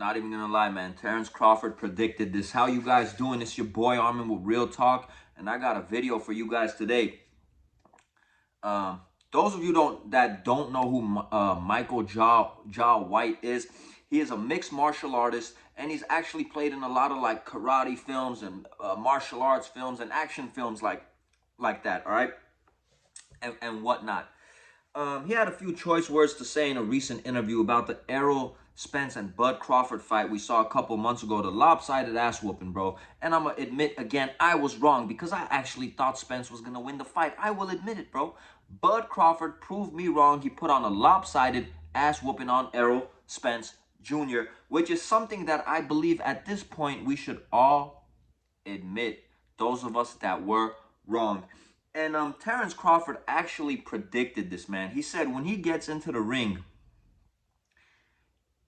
Not even gonna lie, man. Terrence Crawford predicted this. How you guys doing? It's your boy Armin with Real Talk, and I got a video for you guys today. Um, those of you that don't know who Michael White is, he is a mixed martial artist, and he's actually played in a lot of like karate films and martial arts films and action films like that. All right, and whatnot. He had a few choice words to say in a recent interview about the Errol Spence and Bud Crawford fight we saw a couple months ago, the lopsided ass whooping, bro. And I'm going to admit again, I was wrong because I actually thought Spence was going to win the fight. I will admit it, bro. Bud Crawford proved me wrong. He put on a lopsided ass whooping on Errol Spence Jr., which is something that I believe at this point we should all admit, those of us that were wrong. And Terrence Crawford actually predicted this, man. He said when he gets into the ring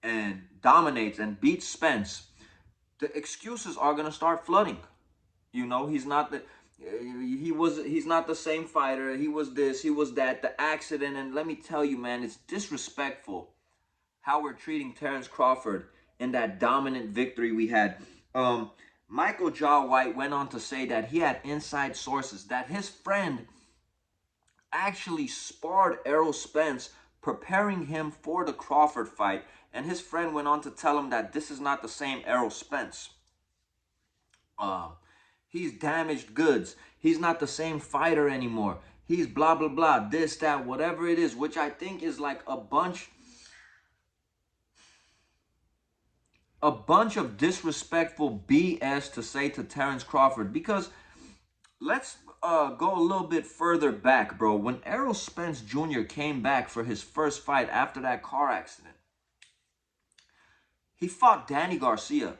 and dominates and beats Spence, the excuses are gonna start flooding. You know, he's not the same fighter. He was this, he was that, the accident. And let me tell you, man, it's disrespectful how we're treating Terrence Crawford in that dominant victory we had. Michael White went on to say that he had inside sources that his friend actually sparred Errol Spence, preparing him for the Crawford fight. And his friend went on to tell him that this is not the same Errol Spence. He's damaged goods. He's not the same fighter anymore. He's blah, blah, blah, this, that, whatever it is, which I think is like a bunch of disrespectful BS to say to Terrence Crawford. Because let's go a little bit further back, bro. When Errol Spence Jr. came back for his first fight after that car accident, he fought Danny Garcia.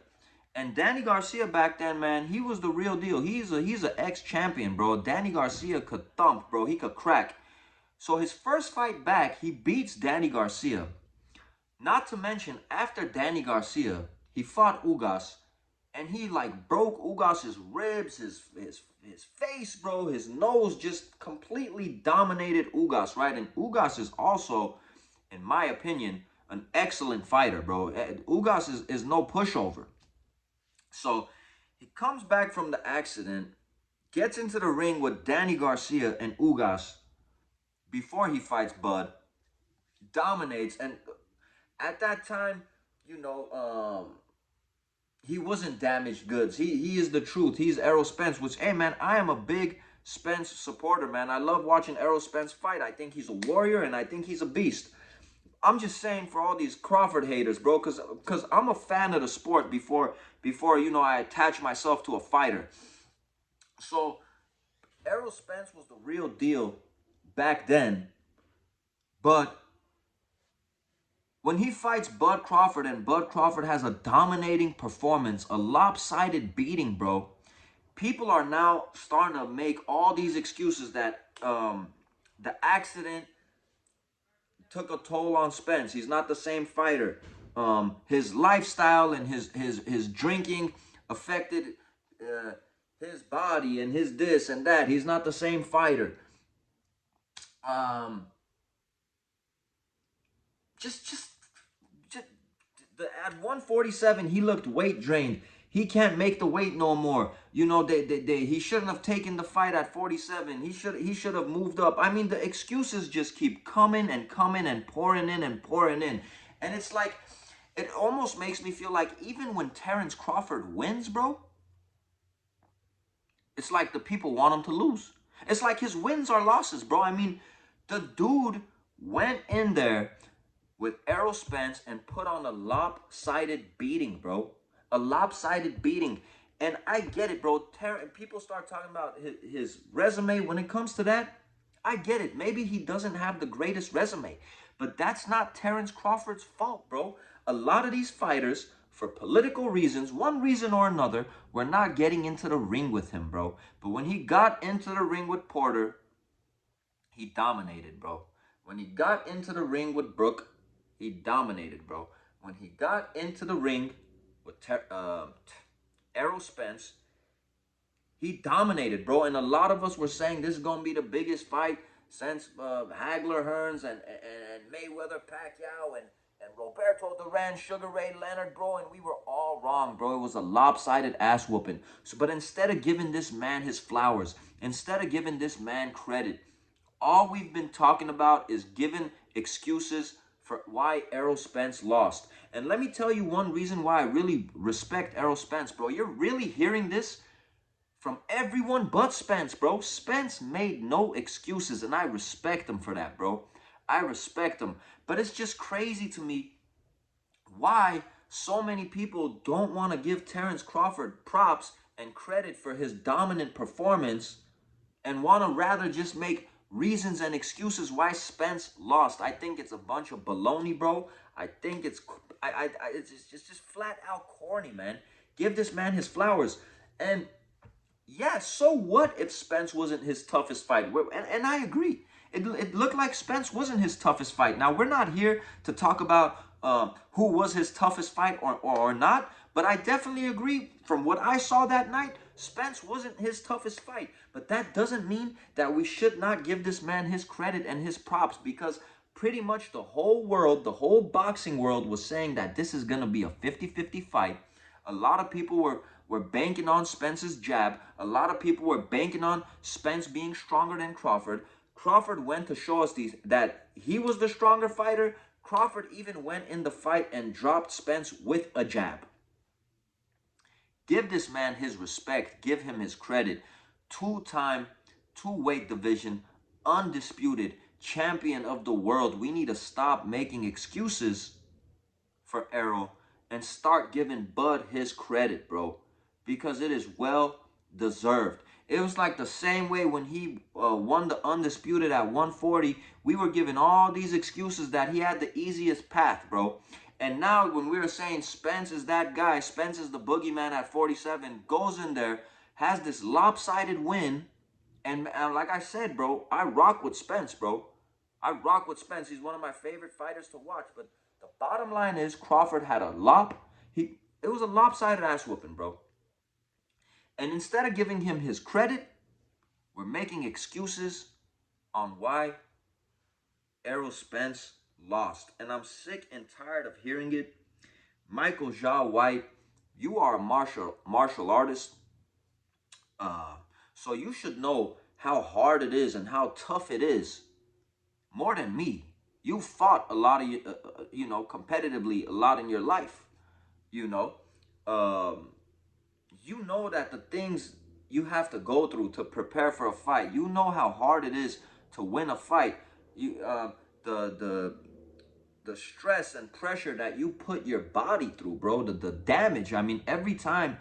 And Danny Garcia back then, man, he was the real deal. He's an ex-champion, bro. Danny Garcia could thump, bro. He could crack. So his first fight back, he beats Danny Garcia. Not to mention, after Danny Garcia, he fought Ugas, and he like broke Ugas's ribs, his face, bro, his nose, just completely dominated Ugas, right? And Ugas is also, in my opinion, an excellent fighter, bro. Ugas is no pushover. So he comes back from the accident, gets into the ring with Danny Garcia and Ugas before he fights Bud, dominates. And at that time, you know, he wasn't damaged goods. He is the truth. He's Errol Spence, which, hey, man, I am a big Spence supporter, man. I love watching Errol Spence fight. I think he's a warrior, and I think he's a beast. I'm just saying for all these Crawford haters, bro, because I'm a fan of the sport before, you know, I attach myself to a fighter. So Errol Spence was the real deal back then, but when he fights Bud Crawford and Bud Crawford has a dominating performance, a lopsided beating, bro, people are now starting to make all these excuses that the accident took a toll on Spence. He's not the same fighter. His lifestyle and his drinking affected his body and his this and that. He's not the same fighter. Just at 147, he looked weight drained. He can't make the weight no more. You know, he shouldn't have taken the fight at 47. He should have moved up. I mean, the excuses just keep coming and coming and pouring in and pouring in. And it's like, it almost makes me feel like even when Terrence Crawford wins, bro, it's like the people want him to lose. It's like his wins are losses, bro. I mean, the dude went in there with Errol Spence and put on a lopsided beating, bro. A lopsided beating. And I get it, bro. People start talking about his resume. When it comes to that, I get it. Maybe he doesn't have the greatest resume. But that's not Terrence Crawford's fault, bro. A lot of these fighters, for political reasons, one reason or another, were not getting into the ring with him, bro. But when he got into the ring with Porter, he dominated, bro. When he got into the ring with Brook, he dominated, bro. When he got into the ring with Errol Spence, he dominated, bro. And a lot of us were saying this is going to be the biggest fight since Hagler Hearns and Mayweather Pacquiao and Roberto Duran, Sugar Ray Leonard, bro, and we were all wrong, bro. It was a lopsided ass whooping. So, but instead of giving this man his flowers, instead of giving this man credit, all we've been talking about is giving excuses for why Errol Spence lost. And let me tell you one reason why I really respect Errol Spence, bro. You're really hearing this from everyone but Spence, bro. Spence made no excuses, and I respect him for that, bro. I respect him. But it's just crazy to me why so many people don't want to give Terrence Crawford props and credit for his dominant performance and want to rather just make reasons and excuses why Spence lost. I think it's a bunch of baloney, bro. I think it's just flat out corny, man. Give this man his flowers. And yeah, so what if Spence wasn't his toughest fight? And I agree. It looked like Spence wasn't his toughest fight. Now, we're not here to talk about who was his toughest fight or not, but I definitely agree from what I saw that night, Spence wasn't his toughest fight. But that doesn't mean that we should not give this man his credit and his props, because pretty much the whole world, the whole boxing world was saying that this is going to be a 50-50 fight. A lot of people were banking on Spence's jab. A lot of people were banking on Spence being stronger than Crawford. Crawford went to show us that he was the stronger fighter. Crawford even went in the fight and dropped Spence with a jab. Give this man his respect. Give him his credit. Two-time, two-weight division, undisputed champion of the world. We need to stop making excuses for Errol and start giving Bud his credit, bro, because it is well deserved. It was like the same way when he won the undisputed at 140. We were giving all these excuses that he had the easiest path, bro. And now when we were saying Spence is that guy, Spence is the boogeyman at 47, goes in there, has this lopsided win. And like I said, bro, I rock with Spence, bro. I rock with Spence. He's one of my favorite fighters to watch. But the bottom line is Crawford had a it was a lopsided ass whooping, bro. And instead of giving him his credit, we're making excuses on why Errol Spence lost. And I'm sick and tired of hearing it. Michael Jai White, you are a martial artist. So you should know how hard it is and how tough it is. More than me. You fought a lot of, competitively a lot in your life. You know that the things you have to go through to prepare for a fight. You know how hard it is to win a fight. The stress and pressure that you put your body through, bro. The damage. I mean, every time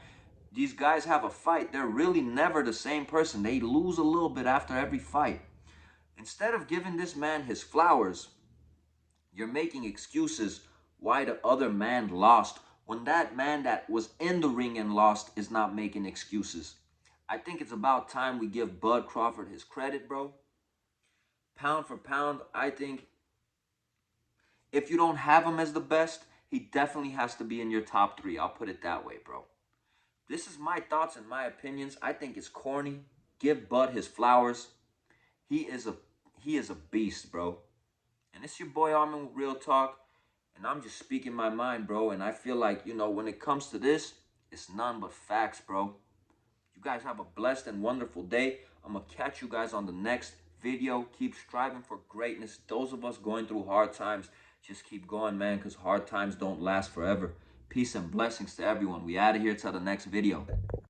these guys have a fight, they're really never the same person. They lose a little bit after every fight. Instead of giving this man his flowers, you're making excuses why the other man lost, when that man that was in the ring and lost is not making excuses. I think it's about time we give Bud Crawford his credit, bro. Pound for pound, I think if you don't have him as the best, he definitely has to be in your top 3. I'll put it that way, bro. This is my thoughts and my opinions. I think it's corny. Give Bud his flowers. He is a beast, bro. And it's your boy Armin with Real Talk. And I'm just speaking my mind, bro. And I feel like, when it comes to this, it's none but facts, bro. You guys have a blessed and wonderful day. I'm going to catch you guys on the next video. Keep striving for greatness. Those of us going through hard times, just keep going, man, because hard times don't last forever. Peace and blessings to everyone. We out of here till the next video.